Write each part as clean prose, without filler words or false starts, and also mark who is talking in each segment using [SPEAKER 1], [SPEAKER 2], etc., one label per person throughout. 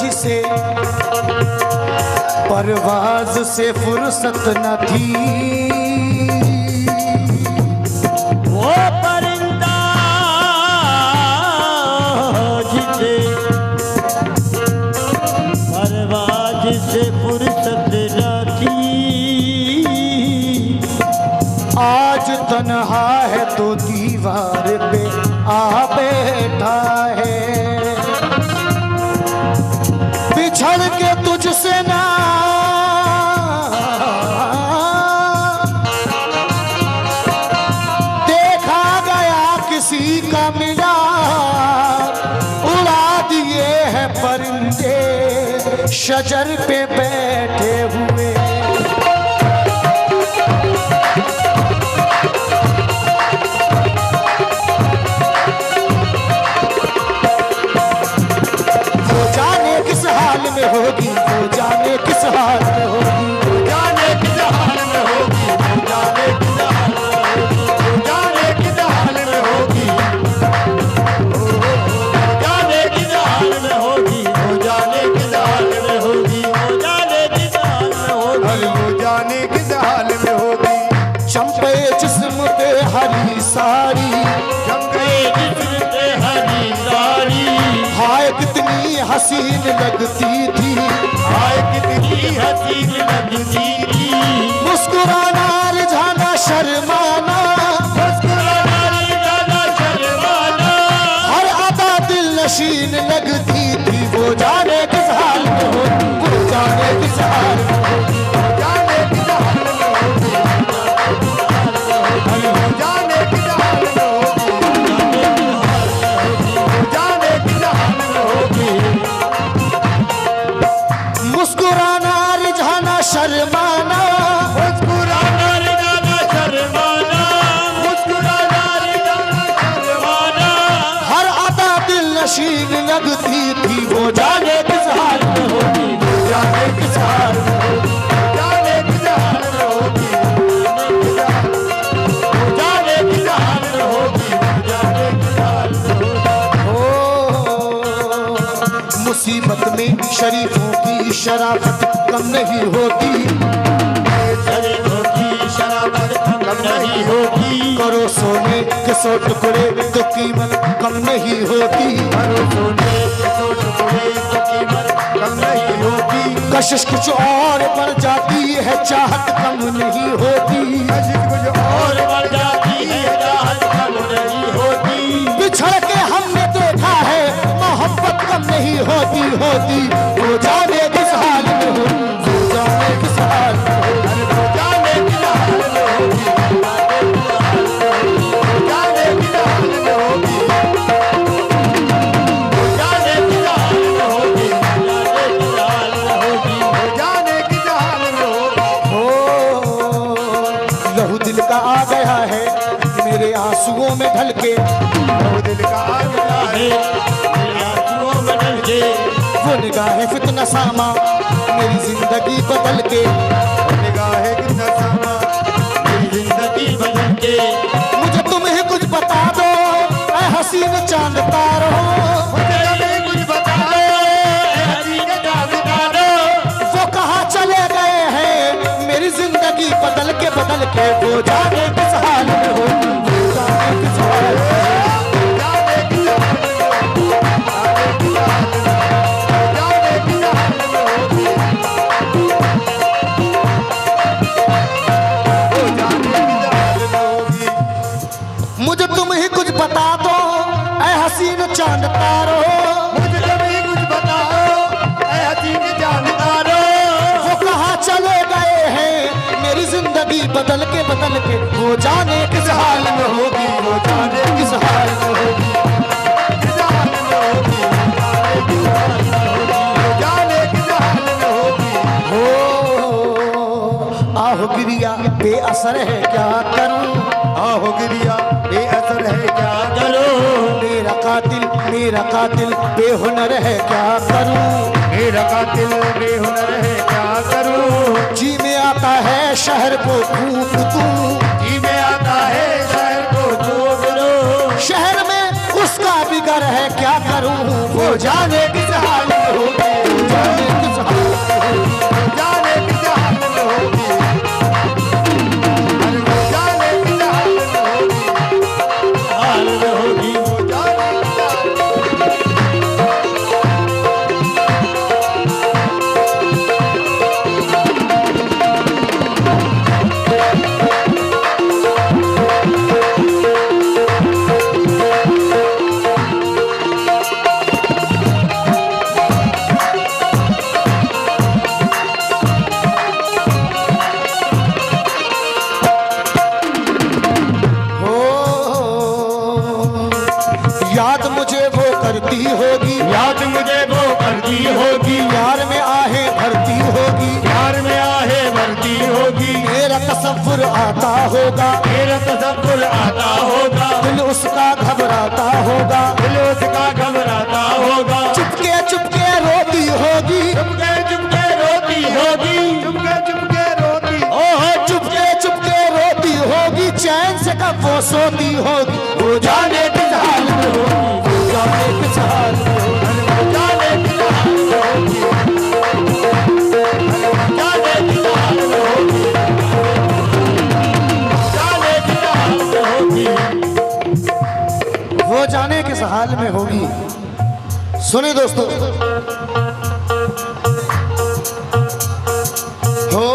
[SPEAKER 1] जिसे परवाज से फुर्सत न थी,
[SPEAKER 2] वो परिंदा जिसे परवाज से फुर्सत न थी,
[SPEAKER 1] आज तन्हा है तो दीवार पे आ बैठा है। बिछड़ के तुझसे ना देखा गया किसी का मिला, उड़ा दिए हैं परिंदे शजर पे बैठे हुए। होगी वो जाने किस हाल में होगी,
[SPEAKER 2] वो जाने किस हाल में होगी, वो जाने किस हाल में होगी, वो जाने किस हाल में होगी, वो जाने किस हाल में होगी, वो जाने किस हाल में होगी, वो जाने किस हाल में होगी।
[SPEAKER 1] चंपे जिस्म पे हरी साड़ी,
[SPEAKER 2] चंपे जिस्म पे हरी साड़ी,
[SPEAKER 1] हाय कितनी हसीन लगती थी,
[SPEAKER 2] हाय कितनी हसीन लगती थी।
[SPEAKER 1] मुस्कुराना रिझाना शर्माना,
[SPEAKER 2] मुस्कुराना रिझाना शर्माना,
[SPEAKER 1] हर अदा दिल नशीन लगती थी। वो जाने किस हाल में होगी, वो जाने किस हाल में होगी,
[SPEAKER 2] वो जाने किस हाल में होगी, वो जाने किस हाल में होगी, वो जाने किस हाल में होगी।
[SPEAKER 1] मुस्कुराना रिझाना शर्माना,
[SPEAKER 2] मुस्कुराना रिझाना शर्माना, मुस्कुराना रिझाना शर्माना,
[SPEAKER 1] हर अदा दिल नशीन लगती थी। वो जाने किस हाल में होगी, वो जाने किस हाल में होगी,
[SPEAKER 2] जाने किस हाल में होगी, वो जाने किस हाल में होगी, वो जाने किस हाल में होगी।
[SPEAKER 1] ओ मुसीबत में शरीफों की शराफत कम नहीं होती,
[SPEAKER 2] शरीफों की शराफत कम नहीं होती,
[SPEAKER 1] करो सोने के 100 टुकड़े तो कीमत कम नहीं होती,
[SPEAKER 2] करो सोने के 100 टुकड़े तो कीमत कम नहीं होती।
[SPEAKER 1] कशिश कुछ और बढ़ जाती है, चाहत कम नहीं होती,
[SPEAKER 2] कशिश कुछ और बढ़ जाती है, चाहत कम नहीं होती।
[SPEAKER 1] बिछड़ के हमने देखा है मोहब्बत कम नहीं होती। वो जाने किस हाल में होगी, वो जाने किस हाल में होगी,
[SPEAKER 2] अरे वो जाने किस हाल में होगी, वो जाने किस हाल में होगी, वो जाने किस हाल में होगी, वो जाने किस हाल में होगी।
[SPEAKER 1] ओ लहू दिल का आ गया है मेरे आंसुओं में ढल के,
[SPEAKER 2] वो दिल का आ गया है मेरे आंसुओं में ढल के,
[SPEAKER 1] वो निगाहें फितना सामा मेरी जिंदगी बदल के,
[SPEAKER 2] निगाहें कितना सामा मेरी जिंदगी बदल के।
[SPEAKER 1] मुझे तुम्हें कुछ बता दो ऐ हसीन चांद तारों,
[SPEAKER 2] मुझे तुम्हें कुछ बता दो ऐ हसीन चांद तारों,
[SPEAKER 1] वो कहाँ चले गए हैं मेरी जिंदगी बदल के। वो जाने किस हाल में होगी, वो जाने किस हाल में होगी, मुझे तुम ही कुछ बता दो ऐ हसीन चांद तारो,
[SPEAKER 2] मुझे तुम ही कुछ बताओ ऐ हसीन चांद तारो,
[SPEAKER 1] वो कहाँ चले गए हैं मेरी जिंदगी बदल के। वो जाने किस हाल में होगी, वो जाने किस हाल में होगी,
[SPEAKER 2] किस हाल में होगी, जाने किस हाल में होगी।
[SPEAKER 1] हो आहो गिरिया बेअसर है क्या करूं,
[SPEAKER 2] आहो गिरिया बेअसर है क्या करूं,
[SPEAKER 1] मेरा कातिल बेहुनर है क्या करूं,
[SPEAKER 2] मेरा कातिल बेहुनर है क्या करूं।
[SPEAKER 1] जी में आता है शहर को खूब तू,
[SPEAKER 2] जी में आता है शहर को खूब लो,
[SPEAKER 1] शहर में उसका बिगर है क्या करूं, वो जाने किस हाल में होगी,
[SPEAKER 2] भरती होगी,
[SPEAKER 1] प्यार में आहे भरती होगी,
[SPEAKER 2] प्यार में आहे भरती होगी,
[SPEAKER 1] मेरा तसव्वुर आता होगा,
[SPEAKER 2] मेरा तसव्वुर आता होगा,
[SPEAKER 1] दिल उसका घबराता होगा,
[SPEAKER 2] दिल उसका घबराता होगा,
[SPEAKER 1] चुपके चुपके रोती होगी,
[SPEAKER 2] चुपके चुपके रोती होगी, चुपके चुपके रोती,
[SPEAKER 1] ओह चुपके चुपके रोती होगी, चैन से कब वो सोती होगी, वो जाने किस हाल में होगी, वो जाने किस हाल में होगी,
[SPEAKER 2] वो जाने किस हाल में होगी, जाने किस हाल में होगी, जाने किस हाल में होगी,
[SPEAKER 1] वो जाने किस हाल में होगी। सुने दोस्तों, हो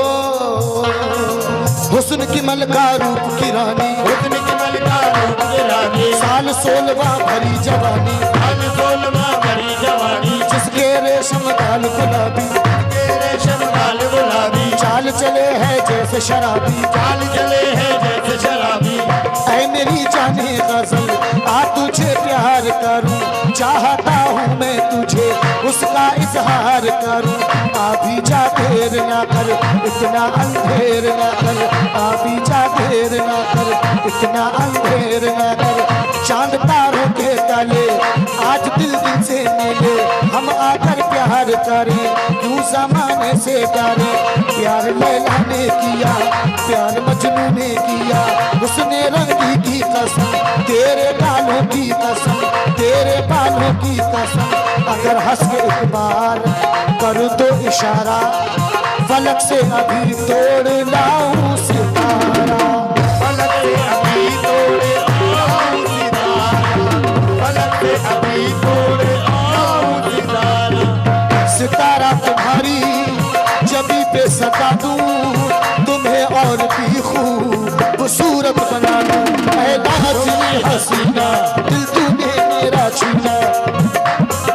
[SPEAKER 1] हुस्न की मलका रूप की रानी,
[SPEAKER 2] हुस्न की मलका रूप की रानी,
[SPEAKER 1] साल 16वां भरी जवानी,
[SPEAKER 2] साल 16वां भरी जवानी,
[SPEAKER 1] जिसके रेशम गाल गुलाबी,
[SPEAKER 2] के रेशम गाल गुलाबी,
[SPEAKER 1] चाल चले है जैसे शराबी,
[SPEAKER 2] चाल चले हैं जैसे शराबी,
[SPEAKER 1] ऐ मेरी जाने गजल आ तुझे प्यार करूं, चाहता हूँ मैं तुझे उसका इजहार करूं, अभी जा देर ना कर, इतना अंधेर ना कर, अभी जा देर ना कर, इतना अंधेर ना कर, चांद तारों के तले आज दिल दिल से मिले, हम आकर प्यार करें, क्यों जमाने से डरे, प्यार लैला ने किया, प्यार मजनू ने किया, उसने रंगी की कसम, तेरे बालों की कसम, तेरे बालों की कसम, अगर हंस के एक बार कर दो इशारा, फलक से अभी तोड़ लाऊं सितारा,
[SPEAKER 2] फलक से अभी तोड़े आऊं सितारा, फलक से अभी तोड़े आऊं सितारा,
[SPEAKER 1] सितारा तुम्हारी जबी पे सता दूं, तुम्हें और भी खूबसूरत बना दूं, ऐ नाज़नी हसीना दिल तूने मेरा छीना,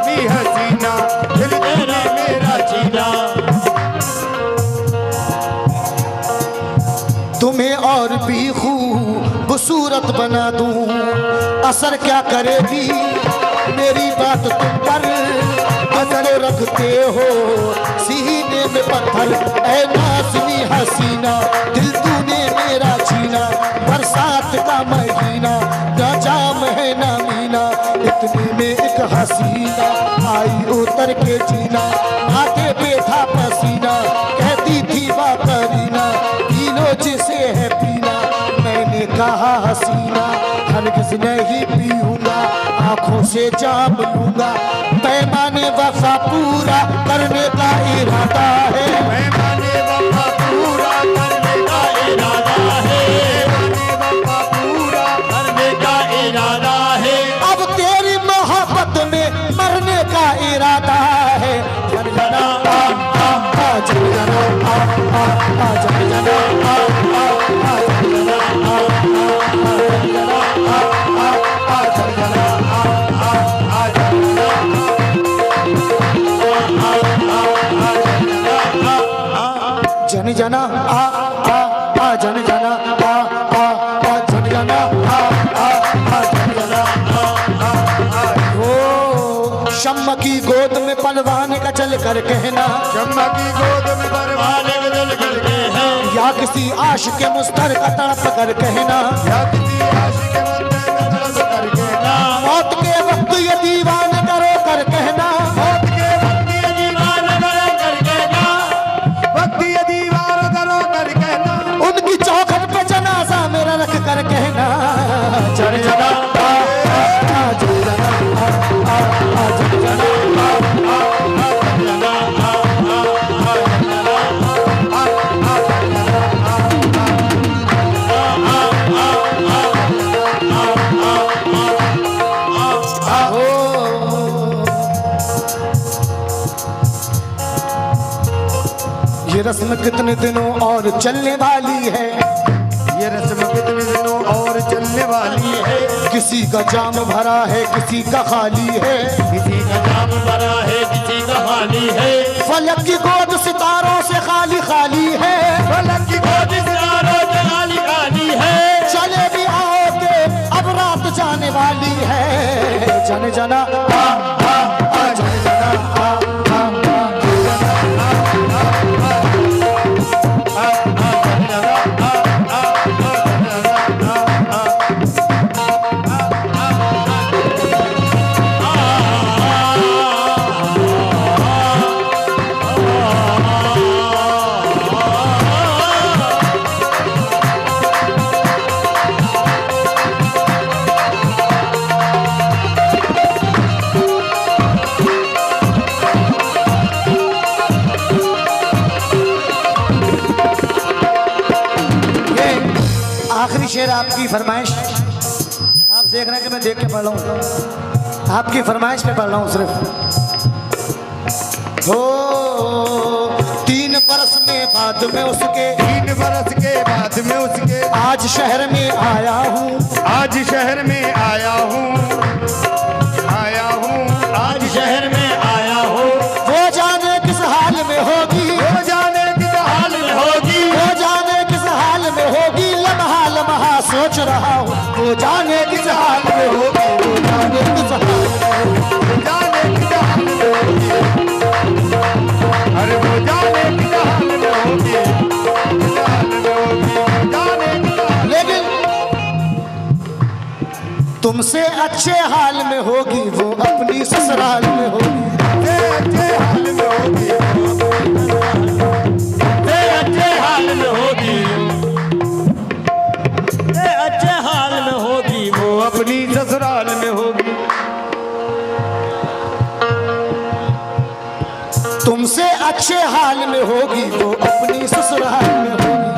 [SPEAKER 2] मी हसीना दिल तेरा मेरा जीना,
[SPEAKER 1] तुम्हें और भी खूबसूरत बना दूं, असर क्या करेगी मेरी बात तुम पर, असर रखते हो सीने में पत्थर, ऐ नाज़नी हसीना दिल तूने मेरा छीना, बरसात का महीना न जाम है न मीना, इतने में एक हसीना आई उतर के जीना, माथे पे था पसीना, कहती थी बात करीना, पीलो जिसे है पीना, मैंने कहा हसीना हरगिज़ नहीं पीऊंगा, आंखों से जाम लूंगा, पैमाने वफा पूरा करने का इरादा है,
[SPEAKER 2] पैमाने वफा पूरा करने का इरादा है, पैमाने वफा पूरा करने का इरादा है,
[SPEAKER 1] अब तेरी मोहब्बत में मरने का इरादा है, जन जना जन जना जन जना जन जना जन जना जन जना जन जना जन जना, ओ शम्मा की गोद में पलवान का चल कर कहना,
[SPEAKER 2] शम्मा की गोद में परवाने बदल करके है,
[SPEAKER 1] या किसी आशिक के मुस्तर का तड़प कर कहना,
[SPEAKER 2] या किसी आशिक के मंदिर में तड़प करके ना,
[SPEAKER 1] मौत के वक्त ये दीवान करो कर कहना,
[SPEAKER 2] मौत के वक्त ये दीवार करो करके ना, वक्त ये दीवार करो करके ना,
[SPEAKER 1] उनकी चौखट पे जनाजा मेरा रख कर कहना, जन जना जन जना जन जना, ये रस्म कितने दिनों और चलने वाली है,
[SPEAKER 2] ये रस्म कितने दिनों और चलने वाली है,
[SPEAKER 1] किसी का जाम भरा है किसी का खाली है,
[SPEAKER 2] किसी का जाम भरा है किसी का खाली है,
[SPEAKER 1] फलक की गोद सितारों से खाली खाली है,
[SPEAKER 2] फलक की गोद सितारों से खाली खाली है,
[SPEAKER 1] चले भी आओगे अब रात जाने वाली है, जन जना जन जना शेर आपकी फरमाइश, आप देख रहे हैं कि मैं देख के पढ़ रहा हूँ, आपकी फरमाइश पे पढ़ रहा हूँ सिर्फ। हो 3 बरस में बाद में उसके,
[SPEAKER 2] 3 बरस के बाद में उसके,
[SPEAKER 1] आज शहर में आया हूँ,
[SPEAKER 2] आज शहर में आया हूँ, आया हूँ, आज शहर में आया हूँ।
[SPEAKER 1] वो जाने किस हाल में होगी,
[SPEAKER 2] वो जाने किस हाल में होगी,
[SPEAKER 1] वो जाने किस हाल में होगी, लम्हा लम्हा सोच रहा हूँ। वो जाने किस हाल में होगी, वो जाने किस हाल में होगी,
[SPEAKER 2] वो जाने किस हाल में होगी, अरे वो जाने किस हाल में होगी, किस हाल में होगी, वो जाने किस हाल।
[SPEAKER 1] लेकिन तुमसे अच्छे हाल में होगी, वो अपनी ससुराल में होगी।
[SPEAKER 2] अच्छे हाल में होगी, अच्छे हाल में होगी, अच्छे हाल में होगी, वो अपनी ससुराल में होगी।
[SPEAKER 1] तुमसे अच्छे हाल में होगी, वो अपनी ससुराल में होगी।